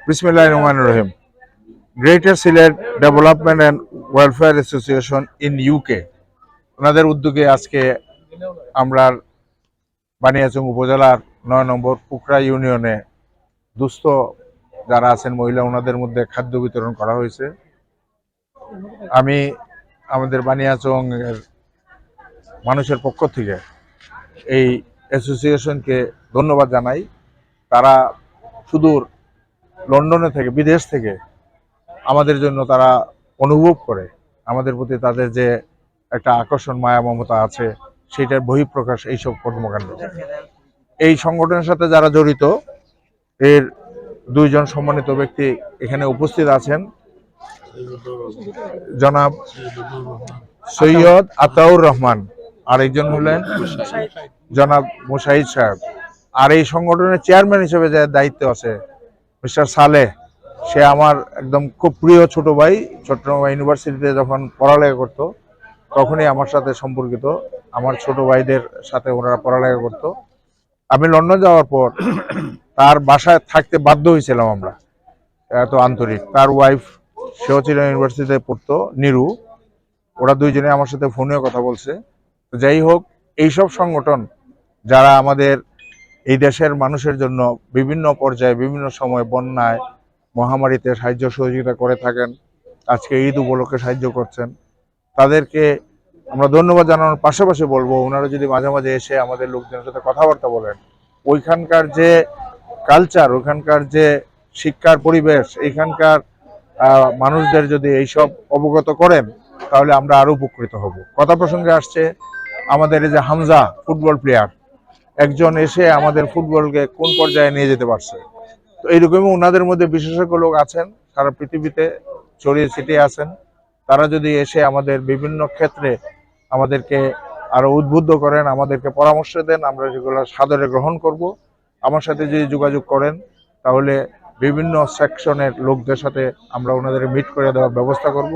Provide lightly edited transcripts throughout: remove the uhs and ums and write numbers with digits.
Bismillahir Rahmanir Rahim. Greater Sylhet Development and Welfare Association in UK ওনাদের উদ্যোগে আজকে আমরা বানিয়াচং উপজেলার ৯ নম্বর পুকরা ইউনিয়নে দুস্থ যারা আছেন মহিলা ওনাদের মধ্যে খাদ্য বিতরণ করা হয়েছে। আমি আমাদের বানিয়াচং এর মানুষের পক্ষ থেকে এই অ্যাসোসিয়েশনকে ধন্যবাদ জানাই। তারা সুদূর লন্ডনে থেকে বিদেশ থেকে আমাদের জন্য তারা অনুভব করে, আমাদের প্রতি তাদের যে একটা আকর্ষণ মায়া মমতা আছে সেটার বহিঃপ্রকাশ এইসব কর্মকাণ্ড। এই সংগঠনের সাথে যারা জড়িত এর দুইজন সম্মানিত ব্যক্তি এখানে উপস্থিত আছেন। জনাব সৈয়দ আতাউর রহমান, আর একজন হলেন জনাব মুশাহিদ সাহেব। আর এই সংগঠনের চেয়ারম্যান হিসেবে যে দায়িত্ব আছে মিস্টার সালেহ, সে আমার একদম খুব প্রিয় ছোট ভাই। চট্টগ্রাম ইউনিভার্সিটিতে যখন পড়ালেখা করতো তখনই আমার সাথে সম্পর্কিত, আমার ছোট ভাইদের সাথে ওনারা পড়ালেখা করতো। আমি লন্ডন যাওয়ার পর তার বাসায় থাকতে বাধ্য হয়েছিলাম আমরা, এত আন্তরিক। তার ওয়াইফ, সেও ছিল ইউনিভার্সিটিতে পড়তো, নিরু। ওরা দুইজনে আমার সাথে ফোনেও কথা বলছে। যাই হোক, এইসব সংগঠন যারা আমাদের এই দেশের মানুষের জন্য বিভিন্ন পর্যায়ে বিভিন্ন সময় বন্যায় মহামারীতে সাহায্য সহযোগিতা করে থাকেন, আজকে ঈদ উপলক্ষে সাহায্য করছেন, তাদেরকে আমরা ধন্যবাদ জানানোর পাশাপাশি বলবো ওনারা যদি মাঝে মাঝে এসে আমাদের লোকজনের সাথে কথাবার্তা বলেন, ওইখানকার যে কালচার, ওইখানকার যে শিক্ষার পরিবেশ, এইখানকার মানুষদের যদি এইসব অবগত করেন তাহলে আমরা আরো উপকৃত হব। কথা প্রসঙ্গে আসছে আমাদের এই যে হামজা ফুটবল প্লেয়ার, একজন এসে আমাদের ফুটবলকে কোন পর্যায়ে নিয়ে যেতে পারছে। তো এইরকমই ওনাদের মধ্যে বিশেষজ্ঞ লোক আছেন, সারা পৃথিবীতে ছড়িয়ে ছিটিয়ে আছেন। তারা যদি এসে আমাদের বিভিন্ন ক্ষেত্রে আমাদেরকে আরো উদ্বুদ্ধ করেন, আমাদেরকে পরামর্শ দেন, আমরা যেগুলো সাদরে গ্রহণ করব। আমার সাথে যদি যোগাযোগ করেন তাহলে বিভিন্ন সেকশনের লোকদের সাথে আমরা ওনাদের মিট করে দেওয়ার ব্যবস্থা করব।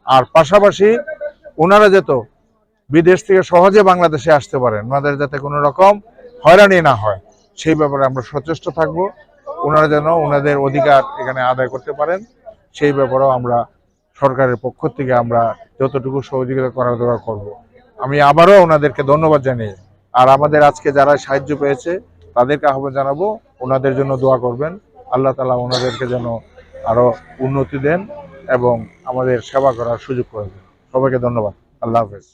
আর পাশাপাশি ওনারা যেত বিদেশ থেকে সহজে বাংলাদেশে আসতে পারেন, ওনাদের যাতে কোনো রকম হয়রানি না হয় সেই ব্যাপারে আমরা সচেষ্ট থাকব। ওনারা যেন ওনাদের অধিকার এখানে আদায় করতে পারেন সেই ব্যাপারেও আমরা সরকারের পক্ষ থেকে আমরা যতটুকু সহযোগিতা করার দরকার করব। আমি আবারও ওনাদেরকে ধন্যবাদ জানিয়ে, আর আমাদের আজকে যারা সাহায্য পেয়েছে তাদেরকে আহ্বান জানাবো ওনাদের জন্য দোয়া করবেন। আল্লাহ তাআলা ওনাদেরকে যেন আরো উন্নতি দেন এবং আমাদের সেবা করার সুযোগ করে দেন। সবাইকে ধন্যবাদ। আল্লাহ হাফেজ।